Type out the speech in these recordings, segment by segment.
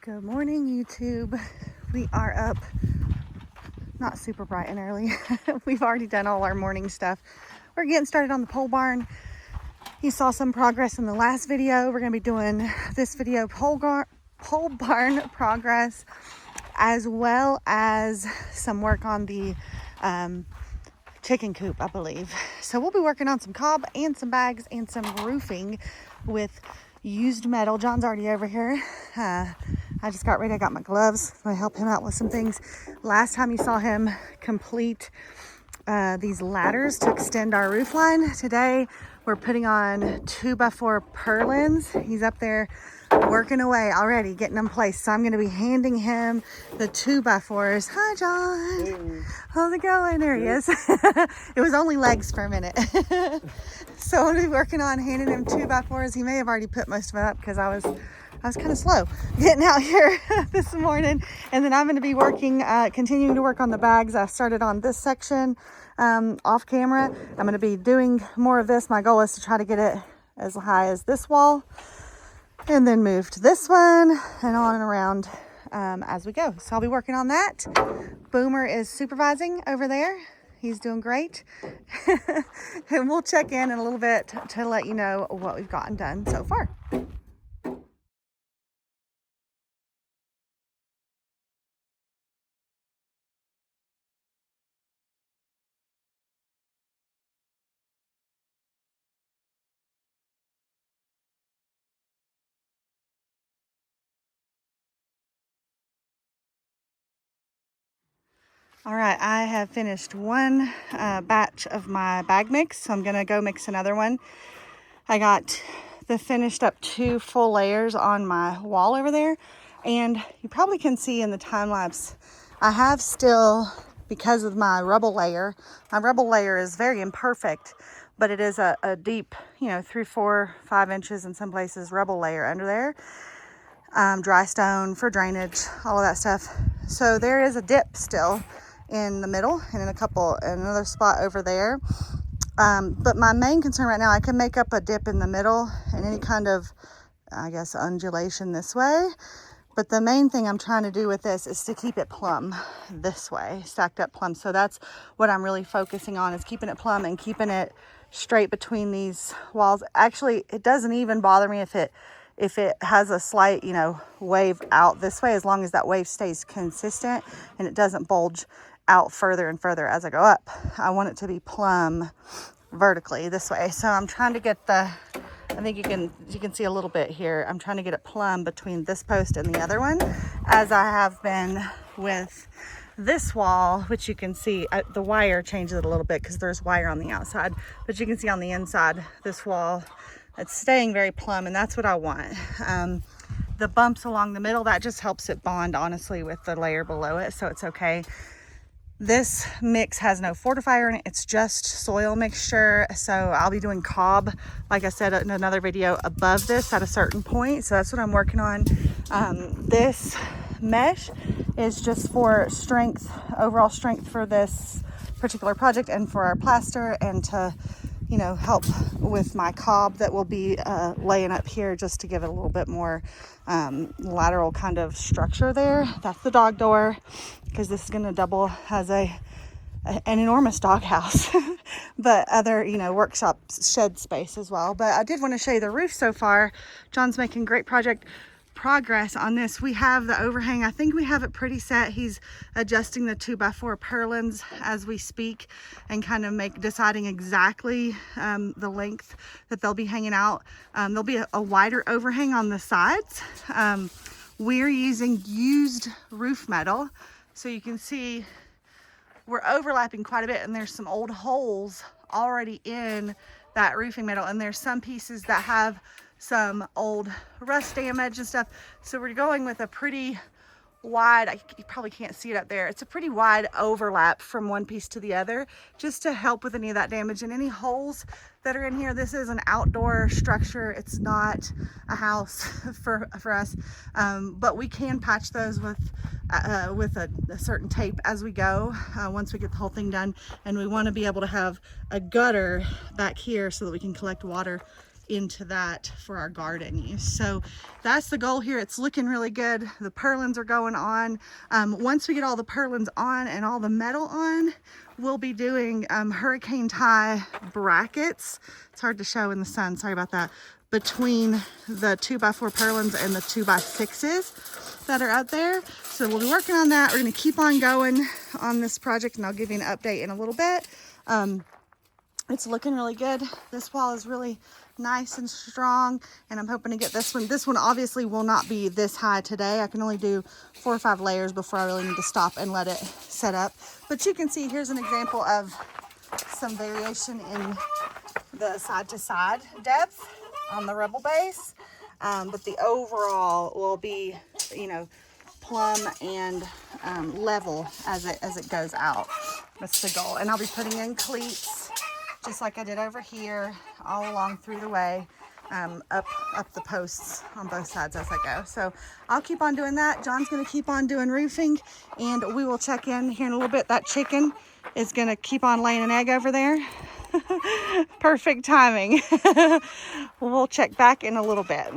Good morning, YouTube. We are up, not super bright and early. We've already done all our morning stuff. We're getting started on the pole barn. You saw some progress in the last video. We're going to be doing this video pole barn progress, as well as some work on the chicken coop, I believe. So we'll be working on some cob and some bags and some roofing with used metal. John's already over here. I just got ready. I got my gloves. I'm gonna help him out with some things. Last time you saw him complete these ladders to extend our roof line. Today we're putting on 2x4 purlins. He's up there working away already, getting them placed. So I'm going to be handing him the 2x4s. Hi, John. Hey. How's it going? There he is. It was only legs for a minute. So I'm going to be working on handing him 2x4s. He may have already put most of it up because I was kind of slow getting out here this morning. And then I'm going to be working, continuing to work on the bags. I started on this section off camera. I'm going to be doing more of this. My goal is to try to get it as high as this wall and then move to this one and on and around as we go. So I'll be working on that. Boomer is supervising over there. He's doing great. And we'll check in a little bit to let you know what we've gotten done so far. All right, I have finished one batch of my bag mix, so I'm gonna go mix another one. I got the finished up 2 full layers on my wall over there, and you probably can see in the time lapse, I have still, because of my rubble layer is very imperfect, but it is a deep, 3, 4, 5 inches in some places rubble layer under there. Dry stone for drainage, all of that stuff. So there is a dip still in the middle and in another spot over there. But my main concern right now, I can make up a dip in the middle and any kind of, I guess, undulation this way. But the main thing I'm trying to do with this is to keep it plumb this way, stacked up plumb. So that's what I'm really focusing on, is keeping it plumb and keeping it straight between these walls. Actually, it doesn't even bother me if it has a slight, wave out this way, as long as that wave stays consistent and it doesn't bulge out further and further as I go up. I want it to be plumb vertically this way. So I'm trying to get I think you can see a little bit here. I'm trying to get it plumb between this post and the other one, as I have been with this wall, which you can see the wire changes it a little bit because there's wire on the outside, but you can see on the inside, this wall, it's staying very plumb, and that's what I want. The bumps along the middle, that just helps it bond, honestly, with the layer below it, so it's okay. This mix has no fortifier in it. It's just soil mixture. So I'll be doing cob, like I said in another video, above this at a certain point. So that's what I'm working on. This mesh is just for strength, overall strength for this particular project and for our plaster, and to help with my cob that will be laying up here, just to give it a little bit more lateral kind of structure there. That's the dog door, because this is going to double as an enormous dog house, but other, workshop shed space as well. But I did want to show you the roof so far. John's making great progress on this. We have the overhang. I think we have it pretty set. He's adjusting the 2x4 purlins as we speak, and kind of deciding exactly the length that they'll be hanging out. There'll be a wider overhang on the sides. We're using used roof metal, so you can see we're overlapping quite a bit, and there's some old holes already in that roofing metal, and there's some pieces that have some old rust damage and stuff. So we're going with a pretty wide, you probably can't see it up there, it's a pretty wide overlap from one piece to the other, just to help with any of that damage and any holes that are in here. This is an outdoor structure, it's not a house for us, but we can patch those with a certain tape as we go, once we get the whole thing done. And we want to be able to have a gutter back here so that we can collect water into that for our garden use. So that's the goal here. It's looking really good. The purlins are going on. Once we get all the purlins on and all the metal on, we'll be doing hurricane tie brackets. It's hard to show in the sun, sorry about that, between the 2x4 purlins and the 2x6s that are out there. So we'll be working on that. We're going to keep on going on this project, and I'll give you an update in a little bit. It's looking really good. This wall is really nice and strong, and I'm hoping to get this one. This one obviously will not be this high today. I can only do 4 or 5 layers before I really need to stop and let it set up. But you can see here's an example of some variation in the side to side depth on the Rebel base. But the overall will be, you know, plumb and level as it goes out. That's the goal. And I'll be putting in cleats just like I did over here, all along through the way, up the posts on both sides as I go. So I'll keep on doing that. John's going to keep on doing roofing, and we will check in here in a little bit. That chicken is going to keep on laying an egg over there. Perfect timing. We'll check back in a little bit.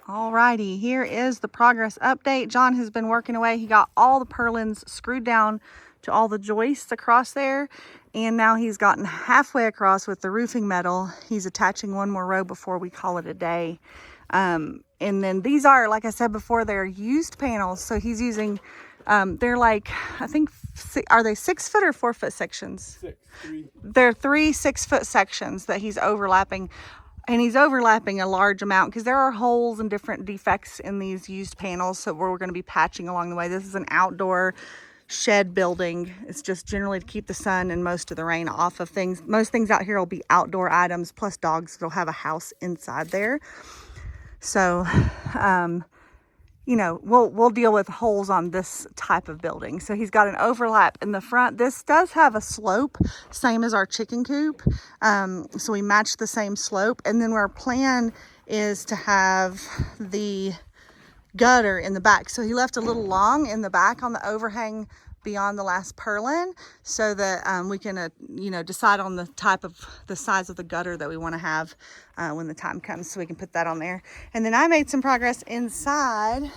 Alrighty, here is the progress update. John has been working away. He got all the purlins screwed down to all the joists across there, and now he's gotten halfway across with the roofing metal. He's attaching one more row before we call it a day. And then these are, like I said before, they're used panels. So he's using, they're like, I think, are they 6 foot or 4 foot sections? 3. They're 3 6-foot sections that he's overlapping. And he's overlapping a large amount because there are holes and different defects in these used panels. So we're going to be patching along the way. This is an outdoor shed building. It's just generally to keep the sun and most of the rain off of things. Most things out here will be outdoor items, plus dogs will have a house inside there. So, you know, we'll deal with holes on this type of building. So he's got an overlap in the front. This does have a slope, same as our chicken coop. So we match the same slope. And then our plan is to have the gutter in the back. So he left a little long in the back on the overhang beyond the last purlin, so that we can you know, decide on the size of the gutter that we want to have when the time comes, so we can put that on there. And then I made some progress inside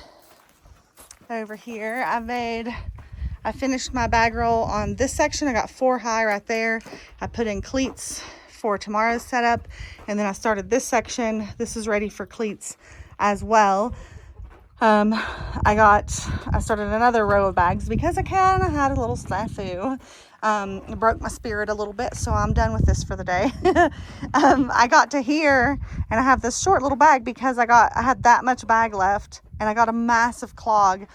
over here. I finished my bag roll on this section. I got 4 high right there. I put in cleats for tomorrow's setup, and then I started this section. This is ready for cleats as well. I started another row of bags because I kind of had a little snafu. It broke my spirit a little bit, so I'm done with this for the day. I got to here, and I have this short little bag because I had that much bag left, and I got a massive clog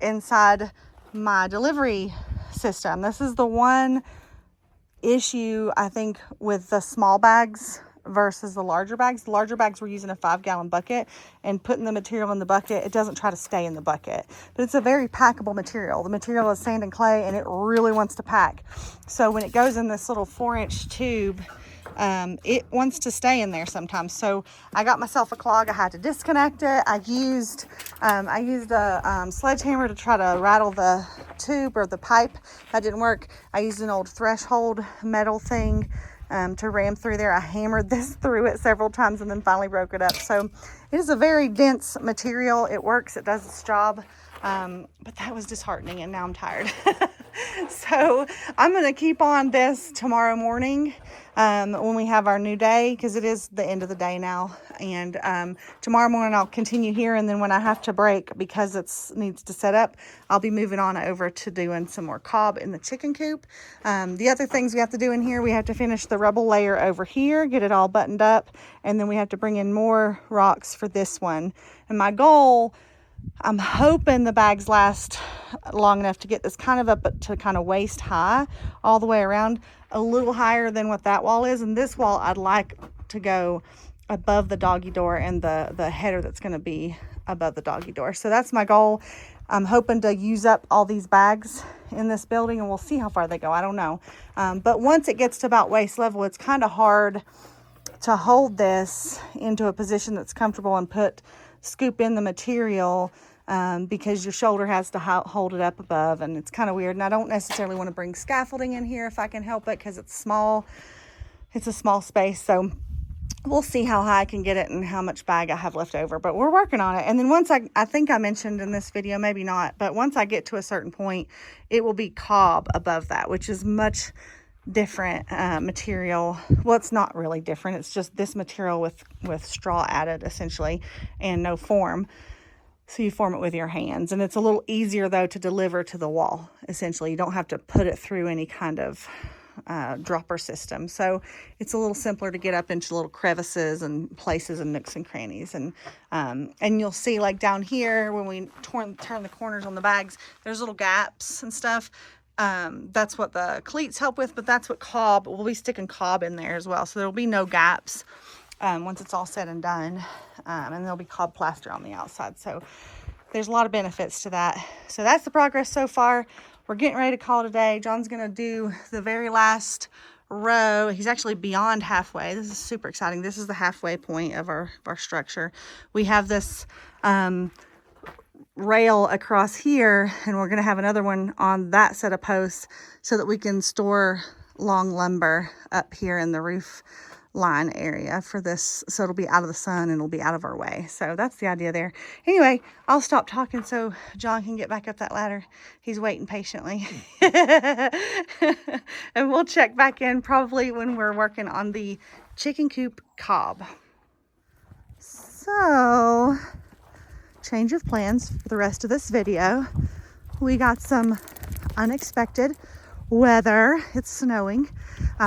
inside my delivery system. This is the one issue, I think, with the small bags versus the larger bags. The larger bags, we're using a 5-gallon bucket, and putting the material in the bucket, it doesn't try to stay in the bucket, but it's a very packable material. The material is sand and clay, and it really wants to pack. So when it goes in this little 4-inch tube, it wants to stay in there sometimes. So I got myself a clog. I had to disconnect it. I used a sledgehammer to try to rattle the tube or the pipe. That didn't work. I used an old threshold metal thing to ram through there. I hammered this through it several times and then finally broke it up. So it is a very dense material. It works. It does its job. But that was disheartening, and now I'm tired. So I'm going to keep on this tomorrow morning when we have our new day, because it is the end of the day now. And tomorrow morning I'll continue here, and then when I have to break because it needs to set up, I'll be moving on over to doing some more cob in the chicken coop. The other things we have to do in here, we have to finish the Rebel layer over here, get it all buttoned up, and then we have to bring in more rocks for this one. And my goal, I'm hoping the bags last long enough to get this kind of up to kind of waist high all the way around, a little higher than what that wall is. And this wall, I'd like to go above the doggy door and the header that's going to be above the doggy door. So that's my goal. I'm hoping to use up all these bags in this building, and we'll see how far they go. I don't know. But once it gets to about waist level, it's kind of hard to hold this into a position that's comfortable and scoop in the material because your shoulder has to hold it up above, and it's kind of weird. And I don't necessarily want to bring scaffolding in here if I can help it, because it's small. It's a small space. So we'll see how high I can get it and how much bag I have left over, but we're working on it. And then once I think I mentioned in this video, maybe not, but once I get to a certain point, it will be cob above that, which is much different material. Well, it's not really different. It's just this material with straw added essentially and no form. So you form it with your hands, and it's a little easier though to deliver to the wall. Essentially, you don't have to put it through any kind of dropper system. So it's a little simpler to get up into little crevices and places and nooks and crannies. And you'll see like down here when we turn the corners on the bags, there's little gaps and stuff. That's what the cleats help with, but that's what cob, we'll be sticking cob in there as well. So there'll be no gaps once it's all said and done. And there'll be cob plaster on the outside. So there's a lot of benefits to that. So that's the progress so far. We're getting ready to call today. John's going to do the very last row. He's actually beyond halfway. This is super exciting. This is the halfway point of our structure. We have this rail across here, and we're going to have another one on that set of posts so that we can store long lumber up here in the roof line area for this, so it'll be out of the sun and it'll be out of our way. So that's the idea there. Anyway, I'll stop talking so John can get back up that ladder. He's waiting patiently. And we'll check back in probably when we're working on the chicken coop cob. So, change of plans for the rest of this video. We got some unexpected weather. It's snowing,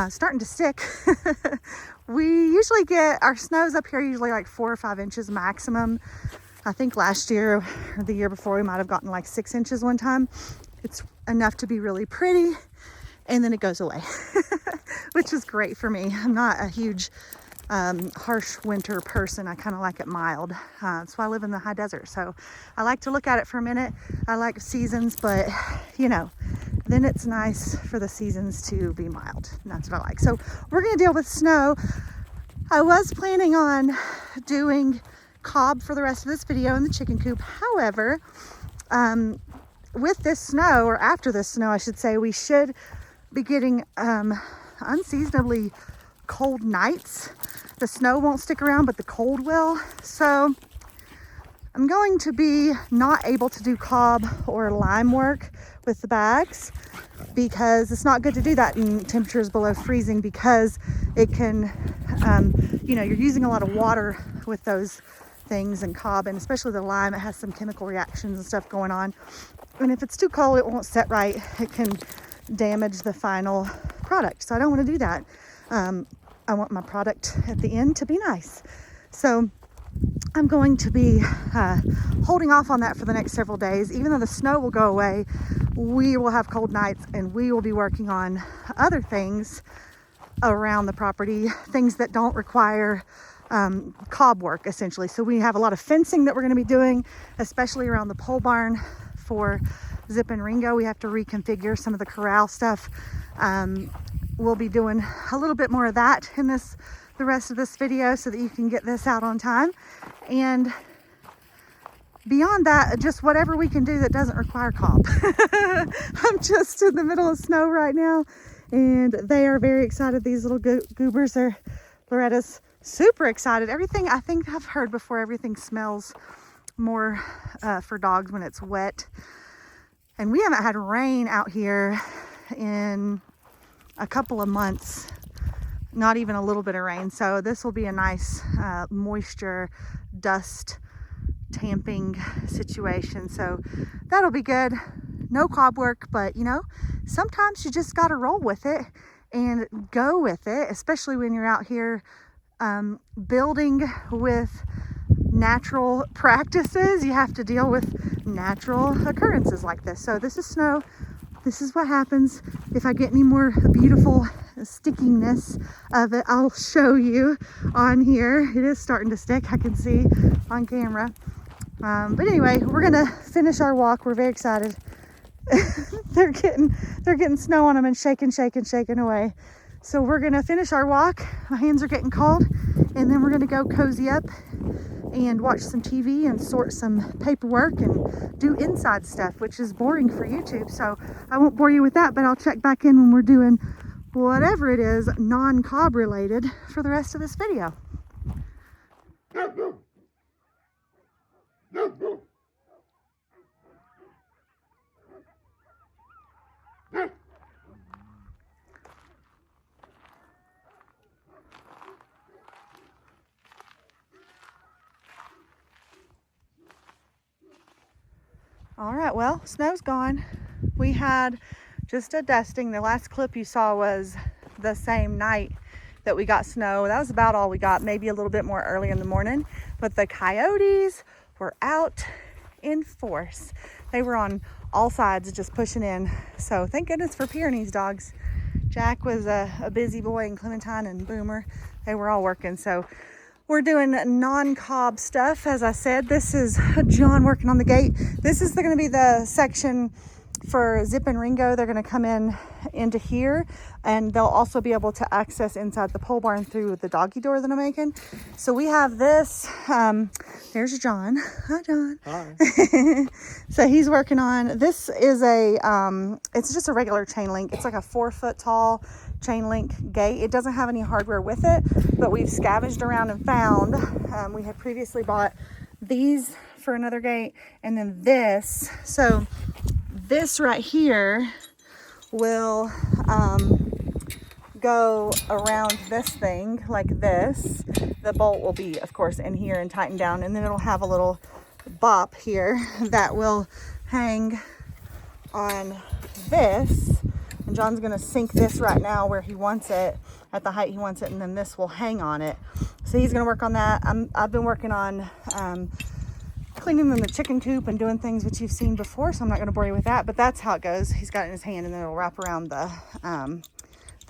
starting to stick. We usually get our snows up here usually like 4 or 5 inches maximum. I think last year or the year before we might have gotten like 6 inches one time. It's enough to be really pretty, and then it goes away, which is great for me. I'm not a huge harsh winter person. I kind of like it mild. That's why I live in the high desert. So I like to look at it for a minute. I like seasons, but you know, then it's nice for the seasons to be mild. And that's what I like. So we're going to deal with snow. I was planning on doing cob for the rest of this video in the chicken coop. However, with this snow, or after this snow, I should say, we should be getting unseasonably cold nights. The snow won't stick around, but the cold will. So I'm going to be not able to do cob or lime work with the bags because it's not good to do that in temperatures below freezing, because it can, you know, you're using a lot of water with those things, and cob, and especially the lime, it has some chemical reactions and stuff going on. And if it's too cold, it won't set right. It can damage the final product. So I don't want to do that. I want my product at the end to be nice. So I'm going to be holding off on that for the next several days. Even though the snow will go away, we will have cold nights, and we will be working on other things around the property, things that don't require cob work, essentially. So we have a lot of fencing that we're going to be doing, especially around the pole barn for Zip and Ringo. We have to reconfigure some of the corral stuff. We'll be doing a little bit more of that in the rest of this video so that you can get this out on time. And beyond that, just whatever we can do that doesn't require cob. I'm just in the middle of snow right now, and they are very excited. These little goobers are, Loretta's super excited. Everything, I think I've heard before, everything smells more for dogs when it's wet. And we haven't had rain out here in a couple of months, not even a little bit of rain. So this will be a nice moisture, dust tamping situation. So that'll be good. No cob work, but you know, sometimes you just got to roll with it and go with it, especially when you're out here building with natural practices. You have to deal with natural occurrences like this. So this is snow. This is what happens. If I get any more beautiful stickiness of it, I'll show you on here. It is starting to stick, I can see on camera. But anyway, we're gonna finish our walk. We're very excited. they're getting snow on them and shaking away. So we're gonna finish our walk. My hands are getting cold, and then we're gonna go cozy up and watch some TV and sort some paperwork and do inside stuff, which is boring for YouTube. So I won't bore you with that, but I'll check back in when we're doing whatever it is non-cob related for the rest of this video. All right, well, snow's gone. We had just a dusting. The last clip you saw was the same night that we got snow. That was about all we got, maybe a little bit more early in the morning. But the coyotes were out in force. They were on all sides just pushing in. So thank goodness for Pyrenees dogs. Jack was a busy boy, and Clementine and Boomer, they were all working. So we're doing non-cob stuff. As I said, this is John working on the gate. This is going to be the section for Zip and Ringo. They're going to come into here, and they'll also be able to access inside the pole barn through the doggy door that I'm making. So we have this. There's John. Hi, John. Hi. So he's working on this. Is it's just a regular chain link. It's like a 4-foot tall chain link gate. It doesn't have any hardware with it, but we've scavenged around and found. We had previously bought these for another gate, and then this. So this right here will go around this thing like this. The bolt will be, of course, in here and tightened down, and then it'll have a little bop here that will hang on this. And John's gonna sink this right now where he wants it, at the height he wants it, and then this will hang on it. So he's gonna work on that. I've been working on cleaning them the chicken coop and doing things which you've seen before, so I'm not going to bore you with that, but that's how it goes. He's got it in his hand, and then it'll wrap around the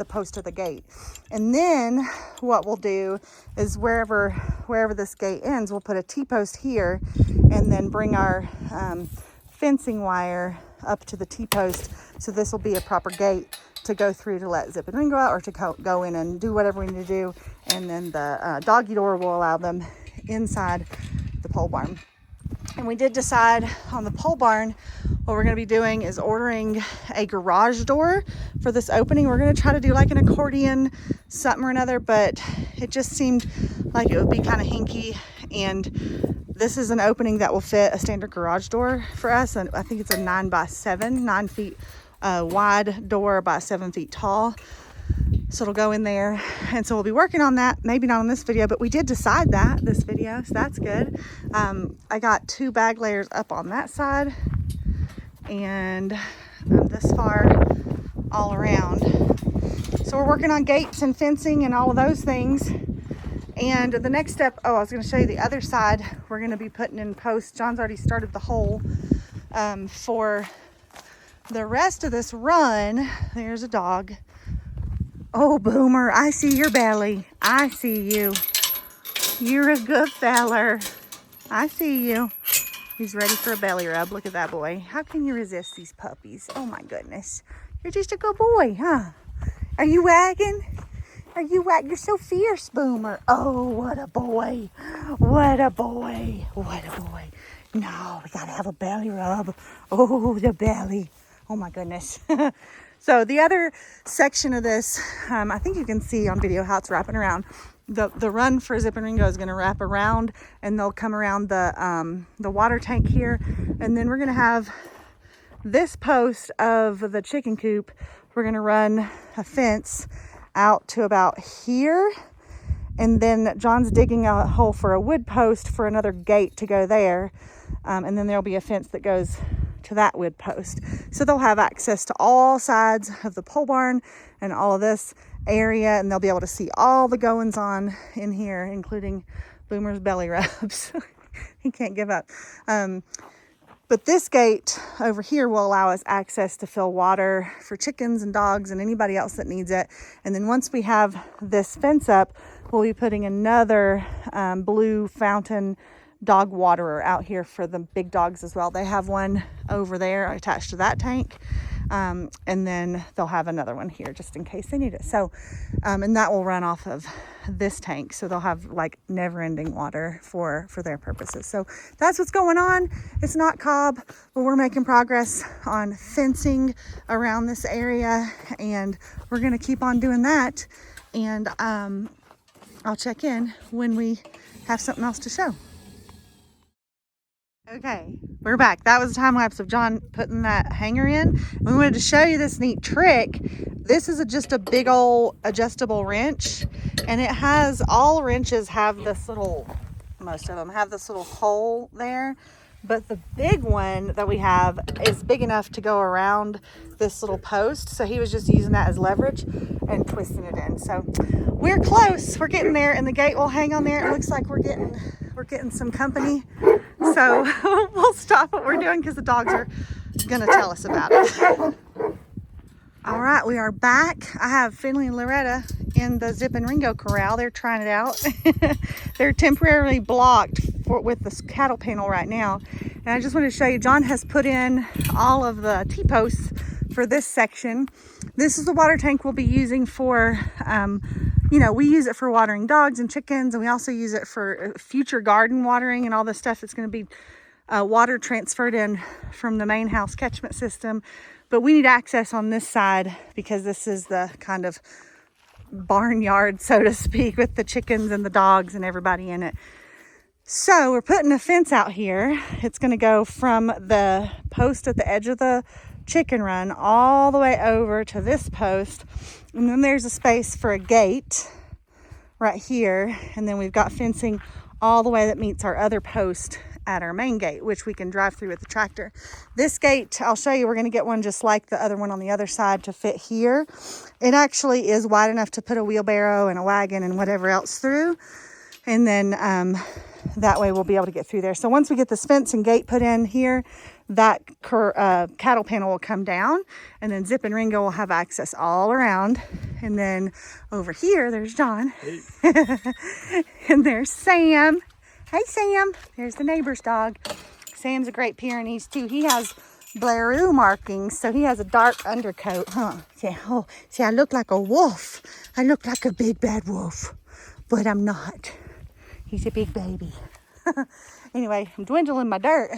post of the gate. And then what we'll do is wherever this gate ends, we'll put a T-post here, and then bring our fencing wire up to the T-post. So this will be a proper gate to go through to let Zip and Ringo out, or to go in and do whatever we need to do. And then the doggy door will allow them inside the pole barn. And we did decide on the pole barn, what we're going to be doing is ordering a garage door for this opening. We're going to try to do like an accordion, something or another, but it just seemed like it would be kind of hinky. And this is an opening that will fit a standard garage door for us. And I think it's a 9x7, 9 feet wide door by 7 feet tall. So it'll go in there, and so we'll be working on that. Maybe not on this video, but we did decide that this video, so that's good. I got 2 bag layers up on that side, and this far all around. So we're working on gates and fencing and all of those things. And the next step, I was going to show you the other side. We're going to be putting in posts. John's already started the hole for the rest of this run. There's a dog. Oh, Boomer, I see your belly. I see you. You're a good feller. I see you. He's ready for a belly rub. Look at that boy. How can you resist these puppies? Oh, my goodness. You're just a good boy, huh? Are you wagging? Are you wagging? You're so fierce, Boomer. Oh, what a boy. What a boy. What a boy. No, we got to have a belly rub. Oh, the belly. Oh, my goodness. So the other section of this, I think you can see on video how it's wrapping around. The run for Zip and Ringo is going to wrap around, and they'll come around the water tank here. And then we're going to have this post of the chicken coop. We're going to run a fence out to about here. And then John's digging a hole for a wood post for another gate to go there. And then there'll be a fence that goes to that wood post. So they'll have access to all sides of the pole barn and all of this area, and they'll be able to see all the goings on in here, including Boomer's belly rubs. He can't give up. But this gate over here will allow us access to fill water for chickens and dogs and anybody else that needs it. And then once we have this fence up, we'll be putting another blue fountain dog waterer out here for the big dogs as well. They have one over there attached to that tank, and then they'll have another one here just in case they need it. So and that will run off of this tank, so they'll have like never-ending water for their purposes. So that's what's going on. It's not cob, but we're making progress on fencing around this area, and we're going to keep on doing that. And I'll check in when we have something else to show. Okay, we're back. That was a time lapse of John putting that hanger in. We wanted to show you this neat trick. This is just a big old adjustable wrench, and it has, all wrenches have this little, most of them have this little hole there, but the big one that we have is big enough to go around this little post. So he was just using that as leverage and twisting it in. So we're close, we're getting there, and the gate will hang on there. It looks like we're getting some company. So we'll stop what we're doing because the dogs are gonna tell us about it. All right, we are back. I have Finley and Loretta in the Zip and Ringo corral. They're trying it out. They're temporarily blocked with this cattle panel right now. And I just wanted to show you, John has put in all of the T-posts for this section. This is the water tank we'll be using for, you know, we use it for watering dogs and chickens, and we also use it for future garden watering and all the stuff that's going to be water transferred in from the main house catchment system. But we need access on this side because this is the kind of barnyard, so to speak, with the chickens and the dogs and everybody in it. So we're putting a fence out here. It's going to go from the post at the edge of the chicken run all the way over to this post. And then there's a space for a gate right here. And then we've got fencing all the way that meets our other post at our main gate, which we can drive through with the tractor. This gate, I'll show you, we're going to get one just like the other one on the other side to fit here. It actually is wide enough to put a wheelbarrow and a wagon and whatever else through. And then that way we'll be able to get through there. So once we get this fence and gate put in here, that cattle panel will come down, and then Zip and Ringo will have access all around. And then over here, there's John. Hey. And there's Sam. Hey, Sam. There's the neighbor's dog. Sam's a Great Pyrenees, too. He has Blaireau markings, so he has a dark undercoat, huh? See, I look like a wolf. I look like a big, bad wolf, but I'm not. He's a big baby. Anyway, I'm dwindling my dirt.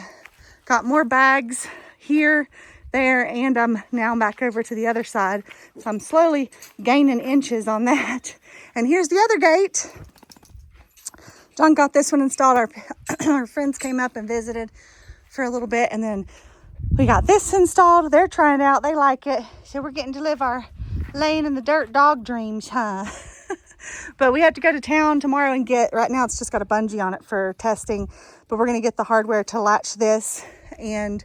Got more bags here, there, and I'm now back over to the other side. So I'm slowly gaining inches on that. And here's the other gate. John got this one installed. Our friends came up and visited for a little bit, and then we got this installed. They're trying it out. They like it. So we're getting to live our laying in the dirt dog dreams, huh? But we have to go to town tomorrow and get, right now it's just got a bungee on it for testing, but we're going to get the hardware to latch this, and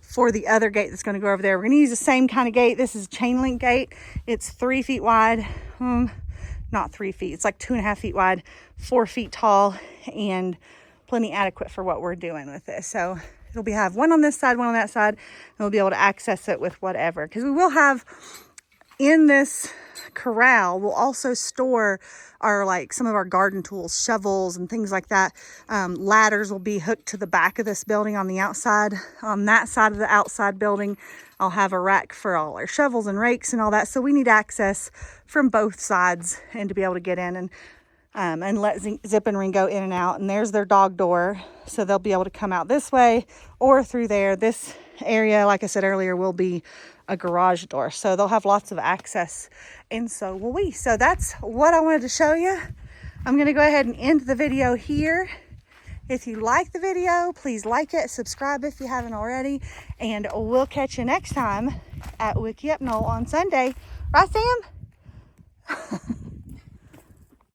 for the other gate that's going to go over there, we're going to use the same kind of gate. This is a chain link gate. It's 3 feet wide. Not 3 feet. It's like 2.5 feet wide, 4 feet tall, and plenty adequate for what we're doing with this. So it'll be have one on this side, one on that side, and we'll be able to access it with whatever. Because we will have in this corral, we'll also store our, like, some of our garden tools, shovels and things like that. Ladders will be hooked to the back of this building on the outside. On that side of the outside building, I'll have a rack for all our shovels and rakes and all that. So we need access from both sides and to be able to get in and let Zip and Ringo in and out. And there's their dog door. So they'll be able to come out this way or through there. This area, like I said earlier, will be a garage door. So they'll have lots of access, and so will we. So that's what I wanted to show you. I'm going to go ahead and end the video here. If you like the video, please like it, subscribe if you haven't already, and we'll catch you next time at Wickiup Knoll on Sunday. Right, Sam?